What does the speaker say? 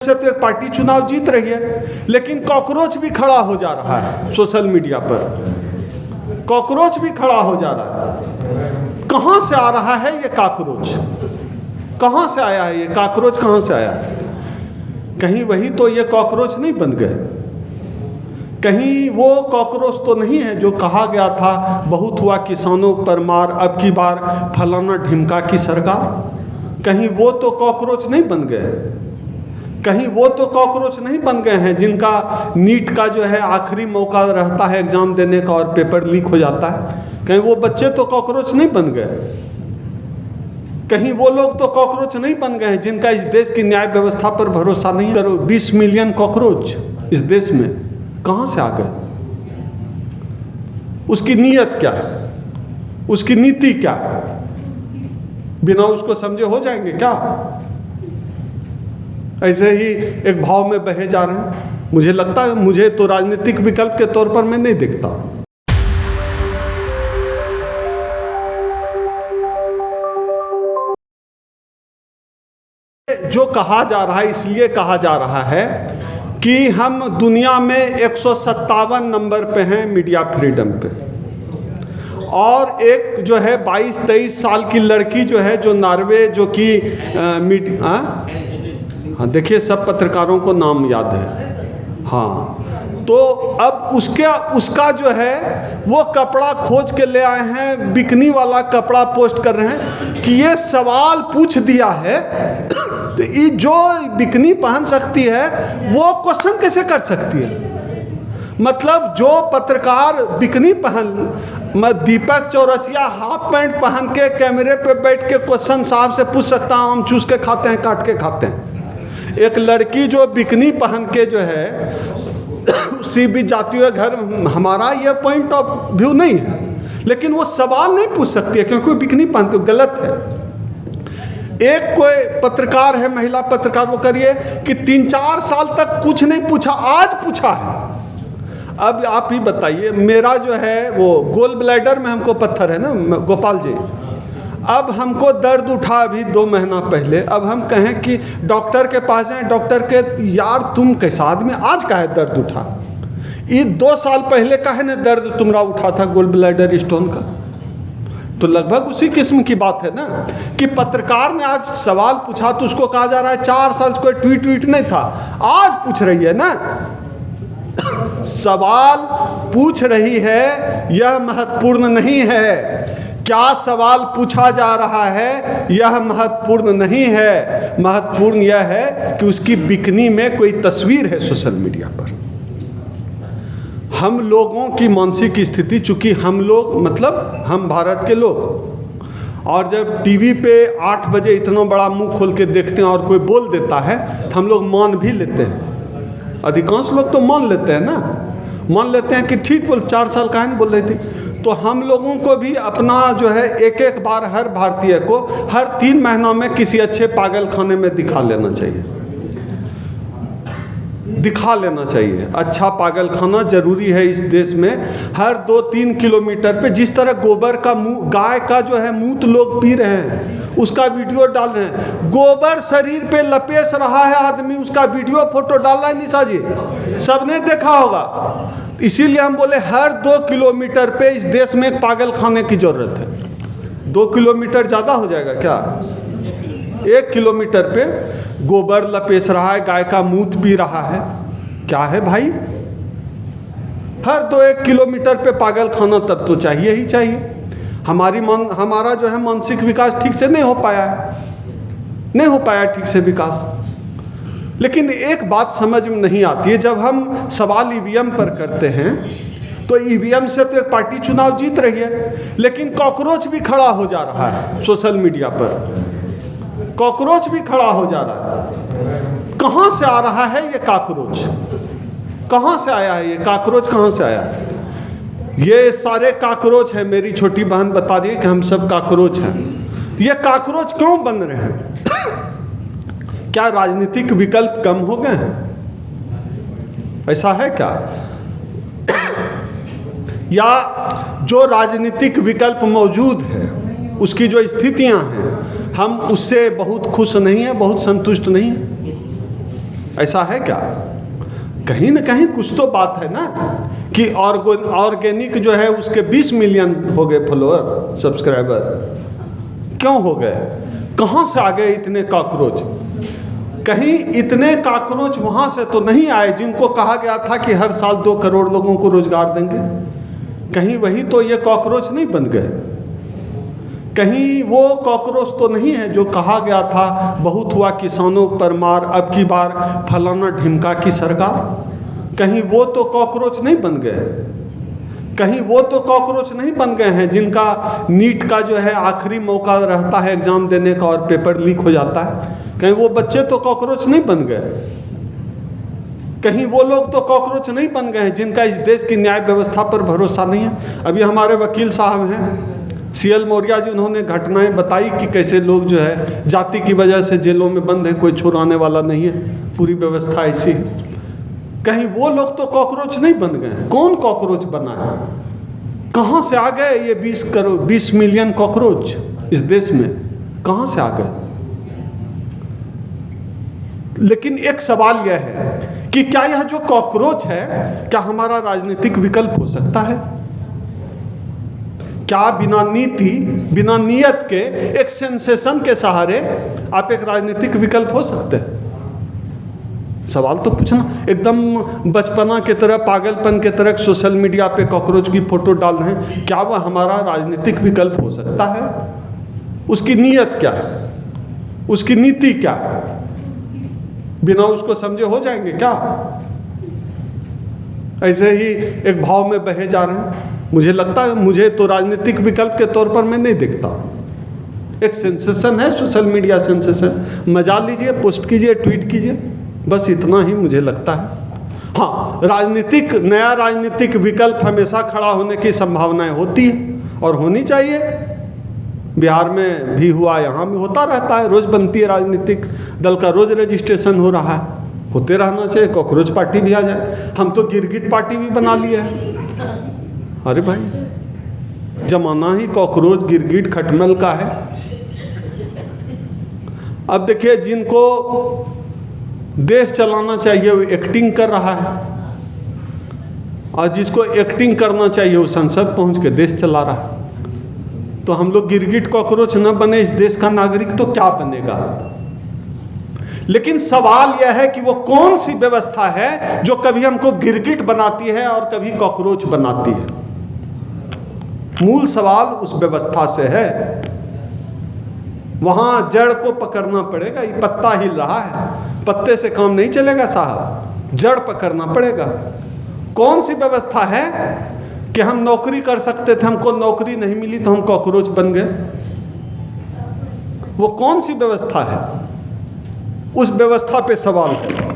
से तो एक पार्टी चुनाव जीत रही है, लेकिन कॉकरोच भी खड़ा हो जा रहा है सोशल मीडिया पर। कॉकरोच भी खड़ा हो जा रहा है। कहां से आ रहा है ये कॉकरोच? कहां से आया है ये कॉकरोच? कहां से आया है? कहीं वही तो ये कॉकरोच नहीं बन गए? कहीं वो कॉकरोच तो नहीं है जो कहा गया था बहुत हुआ किसानों पर मार, अब की बार फलाना ढिमका की सरकार? कहीं वो तो कॉकरोच नहीं बन गए? कहीं वो तो कॉकरोच नहीं बन गए हैं जिनका नीट का जो है आखिरी मौका रहता है एग्जाम देने का और पेपर लीक हो जाता है? कहीं वो बच्चे तो कॉकरोच नहीं बन गए? कहीं वो लोग तो कॉकरोच नहीं बन गए हैं जिनका इस देश की न्याय व्यवस्था पर भरोसा नहीं है? 20 मिलियन कॉकरोच इस देश में कहां से आ गए? उसकी नीयत क्या है? उसकी नीति क्या है? बिना उसको समझे हो जाएंगे क्या? ऐसे ही एक भाव में बहे जा रहे हैं। मुझे लगता है, मुझे तो राजनीतिक विकल्प के तौर पर मैं नहीं देखता। जो कहा जा रहा है, इसलिए कहा जा रहा है कि हम दुनिया में 157 नंबर पे हैं मीडिया फ्रीडम पे, और एक जो है 22-23 साल की लड़की जो है, जो नॉर्वे, जो कि हाँ देखिए, सब पत्रकारों को नाम याद है। हाँ, तो अब उसका जो है वो कपड़ा खोज के ले आए हैं, बिकनी वाला कपड़ा पोस्ट कर रहे हैं कि ये सवाल पूछ दिया है तो ये जो बिकनी पहन सकती है वो क्वेश्चन कैसे कर सकती है? मतलब जो पत्रकार बिकनी पहन, दीपक चौरसिया हाफ पैंट पहन के कैमरे पे बैठ के क्वेश्चन साहब से पूछ सकता हूँ, हम चूस के खाते हैं, काट के खाते हैं। एक लड़की जो बिकनी पहन के जो है उसी भी जाती हुए घर, हमारा ये पॉइंट ऑफ व्यू नहीं है, लेकिन वो सवाल नहीं पूछ सकती है क्योंकि वो बिकनी पहनती है, गलत है। एक कोई पत्रकार है, महिला पत्रकार, वो करिए कि 3-4 साल तक कुछ नहीं पूछा, आज पूछा है। अब आप ही बताइए, मेरा जो है वो गोल ब्लैडर में हमको पत्थर है ना गोपाल जी, अब हमको दर्द उठा अभी 2 महीना पहले, अब हम कहें कि डॉक्टर के पास जाएं, डॉक्टर के यार तुम कैसा आदमी, आज का है दर्द उठा? ये 2 साल पहले का है ना दर्द तुम्हारा उठा था गोल ब्लैडर स्टोन का? तो लगभग उसी किस्म की बात है ना कि पत्रकार ने आज सवाल पूछा तो उसको कहा जा रहा है 4 साल से कोई ट्वीट नहीं था, आज पूछ रही है ना। सवाल पूछ रही है, यह महत्वपूर्ण नहीं है। क्या सवाल पूछा जा रहा है यह महत्वपूर्ण नहीं है। महत्वपूर्ण यह है कि उसकी बिकनी में कोई तस्वीर है सोशल मीडिया पर। हम लोगों की मानसिक स्थिति, चूंकि हम लोग मतलब हम भारत के लोग, और जब टीवी पे 8 बजे इतना बड़ा मुंह खोल के देखते हैं और कोई बोल देता है तो हम लोग मान भी लेते हैं। अधिकांश लोग तो मान लेते हैं ना, मान लेते हैं कि ठीक बोल, 4 साल कहाँ नहीं बोल रही थी। तो हम लोगों को भी अपना जो है एक बार हर भारतीय को हर 3 महीना में किसी अच्छे पागल खाने में दिखा लेना चाहिए, दिखा लेना चाहिए। अच्छा पागल खाना जरूरी है इस देश में। हर 2-3 किलोमीटर पे जिस तरह गोबर का गाय का जो है मूत लोग पी रहे हैं, उसका वीडियो डाल रहे हैं। गोबर शरीर पे लपेट रहा है आदमी, उसका वीडियो फोटो डाल रहा है निशा जी, सबने देखा होगा। इसीलिए हम बोले हर 2 किलोमीटर पे इस देश में एक पागल खाने की जरूरत है। 2 किलोमीटर ज़्यादा हो जाएगा क्या? 1 किलोमीटर पे गोबर लपेट रहा है, गाय का मूत पी रहा है, क्या है भाई? हर 2-1 किलोमीटर पे पागल खाना तब तो चाहिए ही चाहिए। हमारा जो है मानसिक विकास ठीक से नहीं हो पाया है, नहीं हो पाया ठीक से विकास। लेकिन एक बात समझ में नहीं आती है, जब हम सवाल ईवीएम पर करते हैं तो ईवीएम से तो एक पार्टी चुनाव जीत रही है, लेकिन कॉकरोच भी खड़ा हो जा रहा है सोशल मीडिया पर। कॉकरोच भी खड़ा हो जा रहा है। कहां से आ रहा है ये कॉकरोच? कहां से आया है ये कॉकरोच? कहां से आया है? ये सारे कॉकरोच हैं। मेरी छोटी बहन बता रही है कि हम सब कॉकरोच हैं। ये कॉकरोच क्यों बन रहे हैं? क्या राजनीतिक विकल्प कम हो गए हैं? ऐसा है क्या? या जो राजनीतिक विकल्प मौजूद है उसकी जो स्थितियां हैं हम उससे बहुत खुश नहीं हैं, बहुत संतुष्ट नहीं हैं? ऐसा है क्या? कहीं ना कहीं कुछ तो बात है ना कि ऑर्गेनिक जो है उसके 20 मिलियन हो गए फॉलोअर, सब्सक्राइबर। क्यों हो गए? कहाँ से आ गए इतने कॉकरोच? कहीं इतने कॉकरोच वहाँ से तो नहीं आए जिनको कहा गया था कि हर साल 2 करोड़ लोगों को रोजगार देंगे। कहीं वही तो ये कॉकरोच नहीं बन गए। कहीं वो कॉकरोच तो नहीं है जो कहा गया था बहुत हुआ किसानों पर मार, अब की बार फलाना ढिमका की सरकार। कहीं वो तो कॉकरोच नहीं बन गए। कहीं वो तो कॉकरोच नहीं बन गए हैं जिनका नीट का जो है आखिरी मौका रहता है एग्जाम देने का और पेपर लीक हो जाता है। कहीं वो बच्चे तो कॉकरोच नहीं बन गए। कहीं वो लोग तो कॉकरोच नहीं बन गए हैं जिनका इस देश की न्याय व्यवस्था पर भरोसा नहीं है। अभी हमारे वकील साहब हैं CL मौर्या जी, उन्होंने घटनाएं बताई कि कैसे लोग जो है जाति की वजह से जेलों में बंद है, कोई छुड़ाने वाला नहीं है, पूरी व्यवस्था ऐसी है। कहीं वो लोग तो कॉकरोच नहीं बन गए। कौन कॉकरोच बना है? कहाँ से आ गए ये 20 मिलियन कॉकरोच इस देश में? कहाँ से आ गए? लेकिन एक सवाल यह है कि क्या यह जो कॉकरोच है क्या हमारा राजनीतिक विकल्प हो सकता है? क्या बिना नीति, बिना नियत के एक सेंसेशन के सहारे आप एक राजनीतिक विकल्प हो सकते हैं? सवाल तो पूछना। एकदम बचपना के तरह, पागलपन के तरह सोशल मीडिया पे कॉकरोच की फोटो डाल रहे हैं, क्या वह हमारा राजनीतिक विकल्प हो सकता है? उसकी नीयत क्या है? उसकी नीति क्या है? बिना उसको समझे हो जाएंगे क्या? ऐसे ही एक भाव में बहे जा रहे हैं। मुझे लगता है, मुझे तो राजनीतिक विकल्प के तौर पर मैं नहीं देखता। एक सेंसेशन है, सोशल मीडिया सेंसेशन, मजा लीजिए, पोस्ट कीजिए, ट्वीट कीजिए, बस इतना ही मुझे लगता है। हाँ, नया राजनीतिक विकल्प हमेशा खड़ा होने की संभावनाएं होती है और होनी चाहिए। बिहार में भी हुआ, यहाँ में होता रहता है, रोज बनती है राजनीतिक दल का, रोज रजिस्ट्रेशन हो रहा है, होते रहना चाहिए। कॉकरोच पार्टी भी आ जाए, हम तो गिरगिट पार्टी भी बना लिए है। अरे भाई, जमाना ही कॉकरोच गिरगिट खटमल का है। अब देखिए, जिनको देश चलाना चाहिए वो एक्टिंग कर रहा है, और जिसको एक्टिंग करना चाहिए वो संसद पहुंच के देश चला रहा है। तो हम लोग गिरगिट कॉकरोच न बने इस देश का नागरिक तो क्या बनेगा? लेकिन सवाल यह है कि वो कौन सी व्यवस्था है जो कभी हमको गिरगिट बनाती है और कभी कॉकरोच बनाती है? मूल सवाल उस व्यवस्था से है। वहां जड़ को पकड़ना पड़ेगा। ये पत्ता हिल रहा है, पत्ते से काम नहीं चलेगा साहब, जड़ पकड़ना पड़ेगा। कौन सी व्यवस्था है कि हम नौकरी कर सकते थे, हमको नौकरी नहीं मिली तो हम कॉकरोच बन गए? वो कौन सी व्यवस्था है? उस व्यवस्था पे सवाल है।